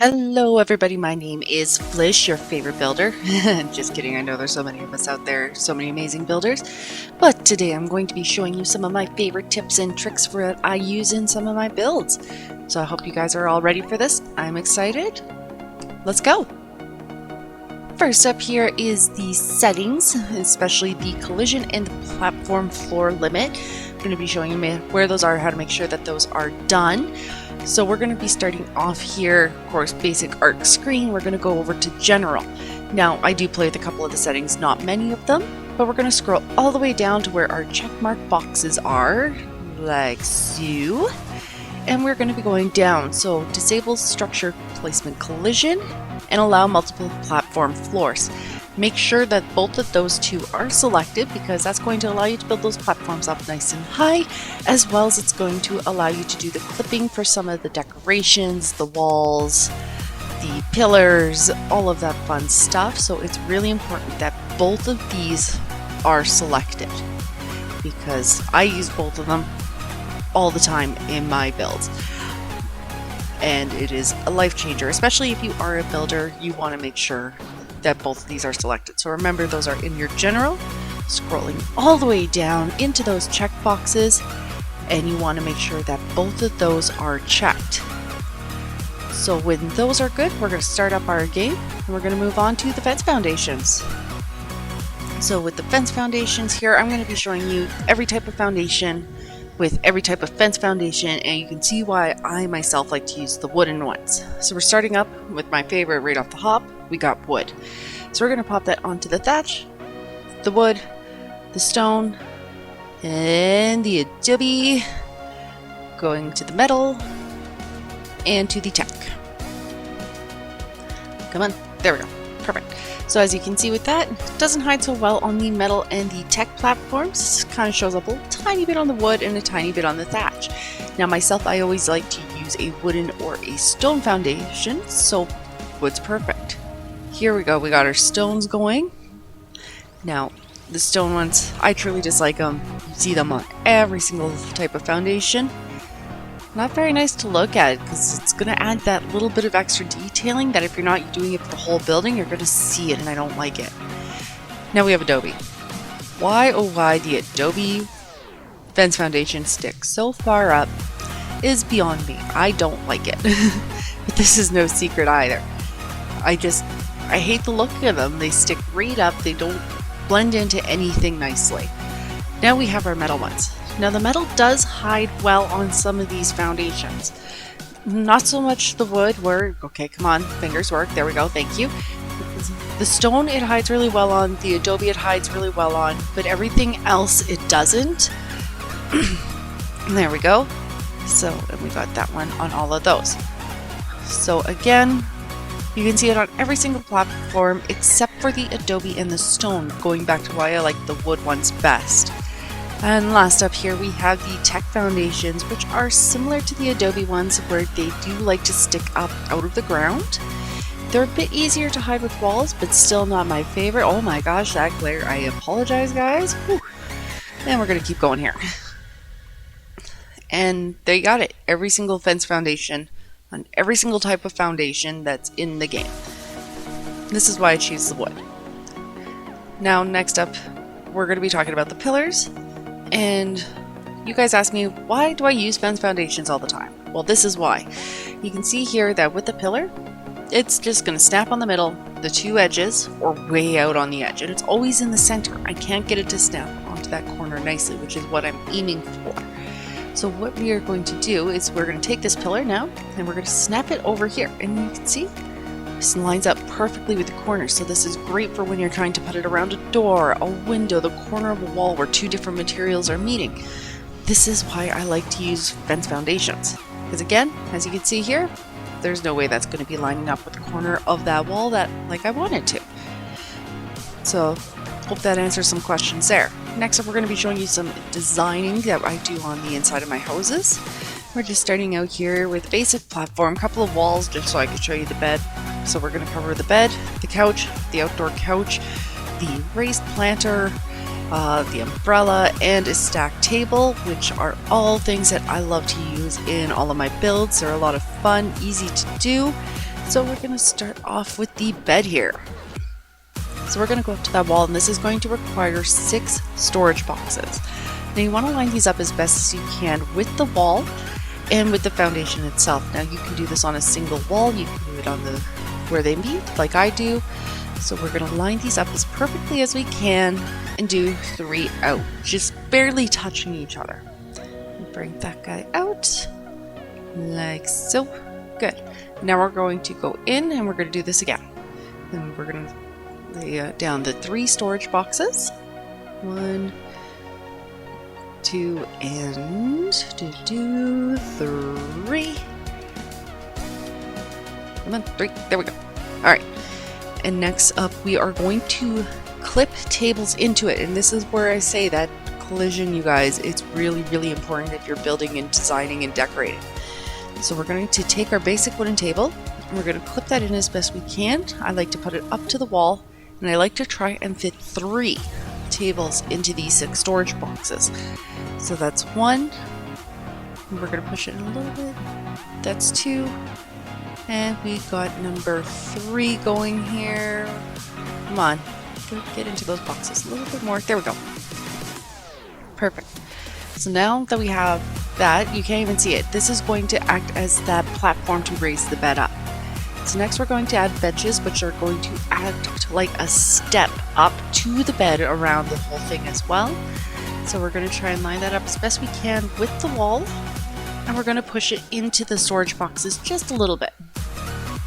Hello everybody, my name is Flish, your favorite builder. Just kidding, I know there's so many of us out there, so many amazing builders. But today I'm going to be showing you some of my favorite tips and tricks for what I use in some of my builds. So I hope you guys are all ready for this. I'm excited. Let's go! First up here is the settings, especially the collision and the platform floor limit. I'm going to be showing you where those are, how to make sure that those are done. So we're going to be starting off here, of course, basic ARK screen. We're going to go over to general. Now, I do play with a couple of the settings, not many of them, but we're going to scroll all the way down to where our checkmark boxes are, like so. And we're going to be going down. So disable structure placement collision and allow multiple platform floors. Make sure that both of those two are selected because that's going to allow you to build those platforms up nice and high, as well as it's going to allow you to do the clipping for some of the decorations, the walls, the pillars, all of that fun stuff. So it's really important that both of these are selected because I use both of them all the time in my builds. And it is a life changer, especially if you are a builder. You want to make sure that both of these are selected. So remember, those are in your general, scrolling all the way down into those check boxes, and you want to make sure that both of those are checked. So when those are good, we're going to start up our game and we're going to move on to the fence foundations. So with the fence foundations here, I'm going to be showing you every type of foundation with every type of fence foundation, and you can see why I myself like to use the wooden ones. So we're starting up with my favorite right off the hop. We got wood. So we're going to pop that onto the thatch, the wood, the stone, and the adobe, going to the metal, and to the tech. Come on, there we go. Perfect. So as you can see with that, it doesn't hide so well on the metal and the tech platforms. It kind of shows up a tiny bit on the wood and a tiny bit on the thatch. Now myself, I always like to use a wooden or a stone foundation, so wood's perfect. Here we go, we got our stones going. Now, the stone ones, I truly dislike them. You see them on every single type of foundation. Not very nice to look at because it's going to add that little bit of extra detailing that if you're not doing it for the whole building, you're going to see it, and I don't like it. Now we have adobe. Why, oh why, the adobe fence foundation sticks so far up is beyond me. I don't like it. But this is no secret either. I hate the look of them. They stick right up. They don't blend into anything nicely. Now we have our metal ones. Now the metal does hide well on some of these foundations. Not so much the wood where, okay, come on, fingers work, there we go, thank you. The stone it hides really well on, the adobe it hides really well on, but everything else it doesn't. There we go. So, and we got that one on all of those. So again, you can see it on every single platform except for the adobe and the stone, going back to why I like the wood ones best. And last up here we have the tech foundations, which are similar to the adobe ones where they do like to stick up out of the ground. They're a bit easier to hide with walls, but still not my favorite. Oh my gosh, that glare. I apologize, guys. Whew. And we're going to keep going here. And there you got it. Every single fence foundation on every single type of foundation that's in the game. This is why I choose the wood. Now, next up, we're going to be talking about the pillars. And you guys ask me, why do I use fence foundations all the time? Well, this is why. You can see here that with the pillar, it's just going to snap on the middle, the two edges, or way out on the edge. And it's always in the center. I can't get it to snap onto that corner nicely, which is what I'm aiming for. So what we are going to do is we're going to take this pillar now, and we're going to snap it over here. And you can see this lines up perfectly with the corners, so this is great for when you're trying to put it around a door, a window, the corner of a wall where two different materials are meeting. This is why I like to use fence foundations. Because again, as you can see here, there's no way that's going to be lining up with the corner of that wall that like I want it to. So, hope that answers some questions there. Next up, we're going to be showing you some designing that I do on the inside of my houses. We're just starting out here with a basic platform, couple of walls just so I can show you the bed. So we're going to cover the bed, the couch, the outdoor couch, the raised planter, the umbrella, and a stack table, which are all things that I love to use in all of my builds. They're a lot of fun, easy to do. So we're going to start off with the bed here. So we're going to go up to that wall, and this is going to require 6 storage boxes. Now you want to line these up as best as you can with the wall and with the foundation itself. Now you can do this on a single wall, you can do it on the where they meet like I do. So we're going to line these up as perfectly as we can and do 3 out, just barely touching each other. Bring that guy out like so. Good. Now we're going to go in and we're going to do this again. Then we're going to lay down the 3 storage boxes. 1, 2, and 3. Come on, 3. There we go. Alright. And next up, we are going to clip tables into it. And this is where I say that collision, you guys, it's really, really important if you're building and designing and decorating. So we're going to take our basic wooden table, and we're going to clip that in as best we can. I like to put it up to the wall, and I like to try and fit 3 tables into these 6 storage boxes. So that's 1, and we're going to push it in a little bit. That's 2, and we got number 3 going here. Come on, get into those boxes a little bit more. There we go. Perfect. So now that we have that, you can't even see it. This is going to act as that platform to raise the bed up. So next we're going to add benches, which are going to act like a step up to the bed around the whole thing as well. So we're going to try and line that up as best we can with the wall, and we're going to push it into the storage boxes just a little bit.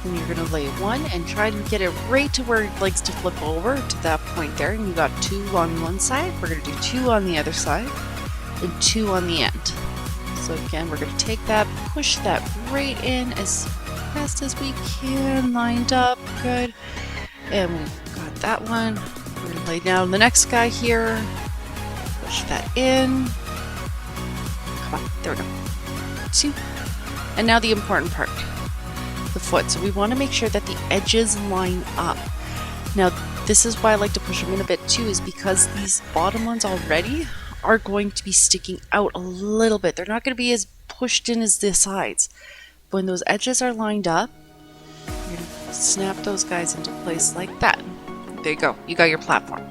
Then you're going to lay 1 and try to get it right to where it likes to flip over to that point there. And you got 2 on one side. We're going to do 2 on the other side and 2 on the end. So again, we're going to take that, push that right in as fast as we can, lined up, good. And we've got that one. We're going to lay down the next guy here, push that in. Come on, there we go. 2. And now the important part. The foot. So we want to make sure that the edges line up. Now this is why I like to push them in a bit too, is because these bottom ones already are going to be sticking out a little bit. They're not going to be as pushed in as the sides. When those edges are lined up, you're going to snap those guys into place like that. There you go. You got your platform.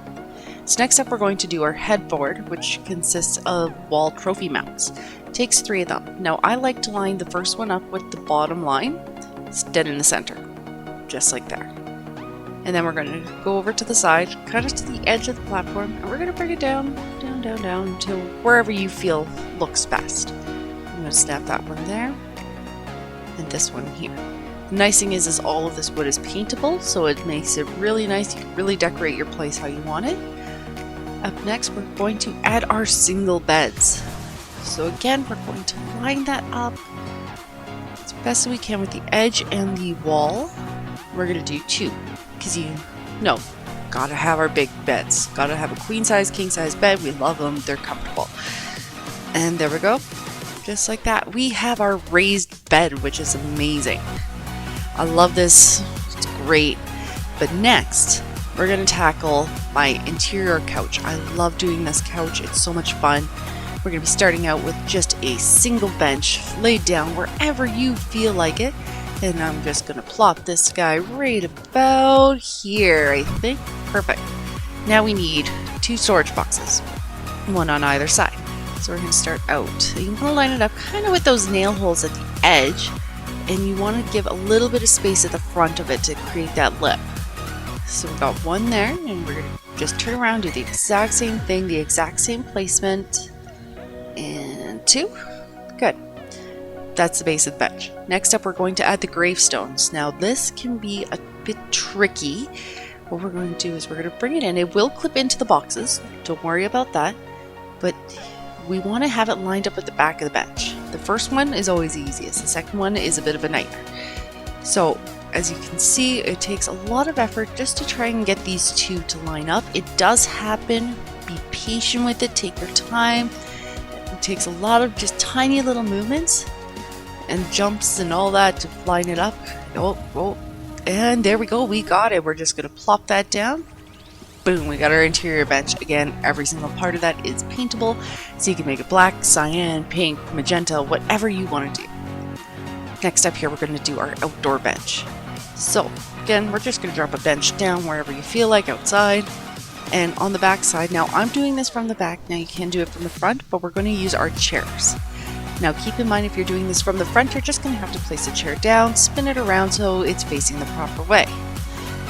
So next up we're going to do our headboard, which consists of wall trophy mounts. It takes 3 of them. Now I like to line the first one up with the bottom line. It's dead in the center, just like that. And then we're going to go over to the side, cut it to the edge of the platform, and we're going to bring it down, down, down, down to wherever you feel looks best. I'm going to snap that one there, and this one here. The nice thing is all of this wood is paintable, so it makes it really nice. You can really decorate your place how you want it. Up next, we're going to add our single beds. So again, we're going to line that up as best as we can with the edge and the wall. We're going to do 2, because gotta have our big beds. Gotta have a queen size, king size bed. We love them. They're comfortable. And there we go. Just like that. We have our raised bed, which is amazing. I love this. It's great. But next, we're going to tackle my interior couch. I love doing this couch. It's so much fun. We're going to be starting out with just a single bench laid down wherever you feel like it. And I'm just going to plop this guy right about here, I think. Perfect. Now we need 2 storage boxes, 1 on either side. So we're going to start out. So you want to line it up kind of with those nail holes at the edge, and you want to give a little bit of space at the front of it to create that lip. So we've got 1 there, and we're going to just turn around, do the exact same thing, the exact same placement, and 2. Good. That's the base of the bench. Next up, we're going to add the gravestones. Now this can be a bit tricky. What we're going to do is we're going to bring it in. It will clip into the boxes. Don't worry about that. But we want to have it lined up at the back of the bench. The first one is always the easiest. The second one is a bit of a nightmare. So as you can see, it takes a lot of effort just to try and get these 2 to line up. It does happen. Be patient with it. Take your time. It takes a lot of just tiny little movements and jumps and all that to line it up. Oh, and there we go. We got it. We're just going to plop that down. Boom, we got our interior bench. Again, every single part of that is paintable, so you can make it black, cyan, pink, magenta, whatever you want to do. Next up here, we're going to do our outdoor bench. So again, we're just going to drop a bench down wherever you feel like outside. And on the back side, now I'm doing this from the back, now you can do it from the front, but we're going to use our chairs. Now keep in mind, if you're doing this from the front, you're just going to have to place a chair down, spin it around so it's facing the proper way.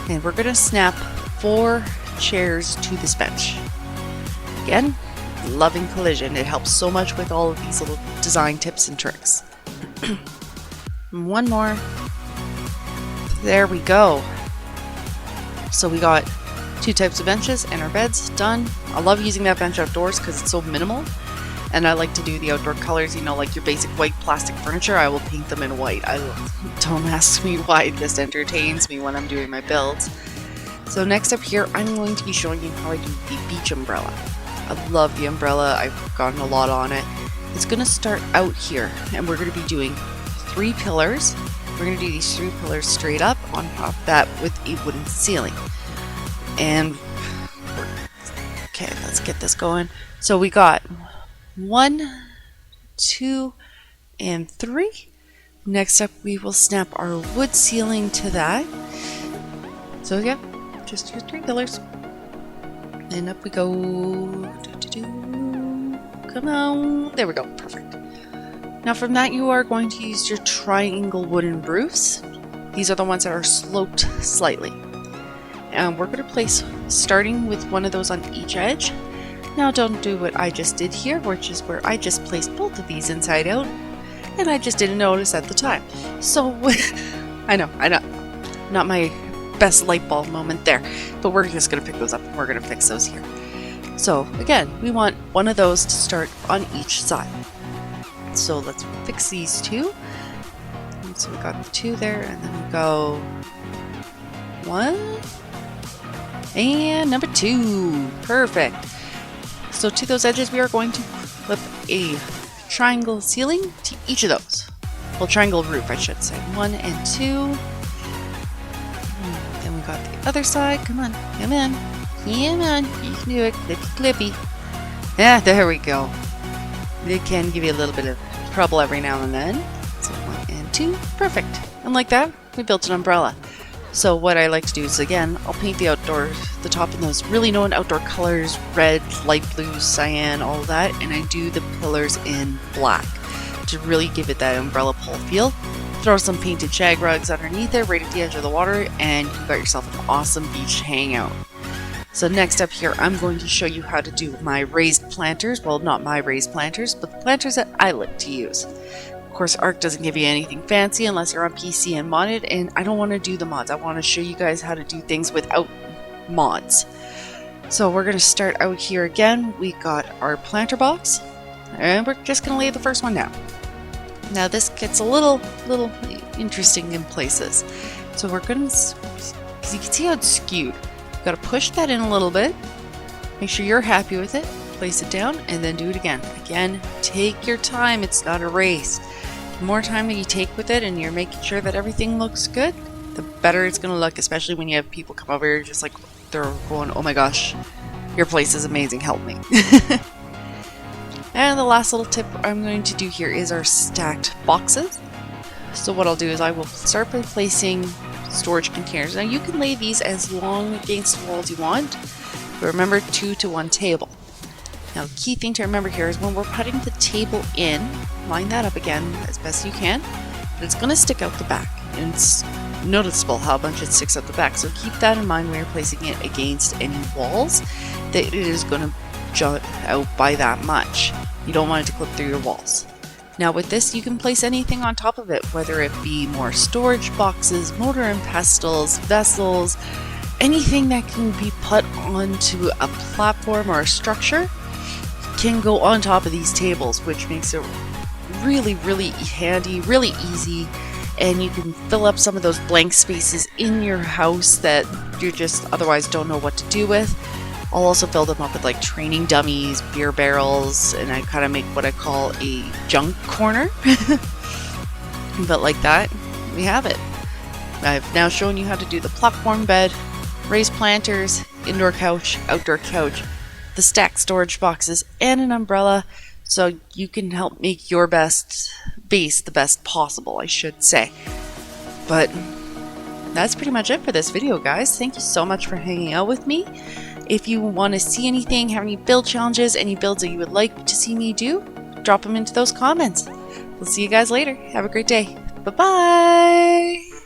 And we're going to snap 4 chairs to this bench. Again, loving collision. It helps so much with all of these little design tips and tricks. One more. There we go. So we got 2 types of benches and our beds done. I love using that bench outdoors because it's so minimal. And I like to do the outdoor colors, you know, like your basic white plastic furniture. I will paint them in white. Don't ask me why, it just entertains me when I'm doing my builds. So next up here, I'm going to be showing you how I do the beach umbrella. I love the umbrella. I've gotten a lot on it. It's going to start out here, and we're going to be doing 3 pillars. We're going to do these 3 pillars straight up on top of that with a wooden ceiling. And okay, let's get this going. So we got 1, 2, and 3. Next up, we will snap our wood ceiling to that. So yeah, just your 3 pillars. And up we go. Come on. There we go. Perfect. Now from that, you are going to use your triangle wooden roofs. These are the ones that are sloped slightly. And we're going to place, starting with one of those on each edge. Now don't do what I just did here, which is where I just placed both of these inside out, and I just didn't notice at the time. So, I know, not my best light bulb moment there, but we're just going to pick those up and we're going to fix those here. So again, we want one of those to start on each side. So let's fix these 2. And so we got the 2 there, and then we go 1 and number 2. Perfect. So to those edges, we are going to flip a triangle ceiling to each of those. Well, triangle roof, I should say. 1 and 2. Then we got the other side. Come on, come on, come on. You can do it. Clippy, clippy. Yeah, there we go. It can give you a little bit of trouble every now and then. So 1 and 2. Perfect. And like that, we built an umbrella. So what I like to do is, again, I'll paint the top in those really known outdoor colors, red, light blue, cyan, all of that, and I do the pillars in black to really give it that umbrella pole feel. Throw some painted shag rugs underneath it, right at the edge of the water, and you've got yourself an awesome beach hangout. So next up here, I'm going to show you how to do my raised planters. Well, not my raised planters, but the planters that I like to use. Of course, ARK doesn't give you anything fancy unless you're on PC and modded, and I don't want to do the mods. I want to show you guys how to do things without mods. So we're going to start out here again. We got our planter box, and we're just going to lay the first one down. Now this gets a little interesting in places. So we're going to, because you can see how it's skewed. You've got to push that in a little bit. Make sure you're happy with it. Place it down, and then do it again. Again, take your time. It's not a race. The more time that you take with it and you're making sure that everything looks good, the better it's going to look, especially when you have people come over here just like they're going, oh my gosh, your place is amazing, help me. And the last little tip I'm going to do here is our stacked boxes. So what I'll do is I will start by placing storage containers. Now you can lay these as long against the wall as you want, but remember 2 to 1 table. Now, the key thing to remember here is when we're putting the table in, line that up again as best you can, but it's going to stick out the back. And it's noticeable how much it sticks out the back, so keep that in mind when you're placing it against any walls, that it is going to jut out by that much. You don't want it to clip through your walls. Now with this, you can place anything on top of it, whether it be more storage boxes, mortar and pestles, vessels, anything that can be put onto a platform or a structure can go on top of these tables, which makes it really handy, really easy, and you can fill up some of those blank spaces in your house that you just otherwise don't know what to do with. I'll also fill them up with like training dummies, beer barrels, and I kind of make what I call a junk corner. But like that, we have it. I've now shown you how to do the platform bed, raised planters, indoor couch, outdoor couch, the stacked storage boxes, and an umbrella, so you can help make your best base the best possible, I should say. But that's pretty much it for this video, guys. Thank you so much for hanging out with me. If you want to see anything, have any build challenges, any builds that you would like to see me do, drop them into those comments. We'll see you guys later. Have a great day. Bye-bye.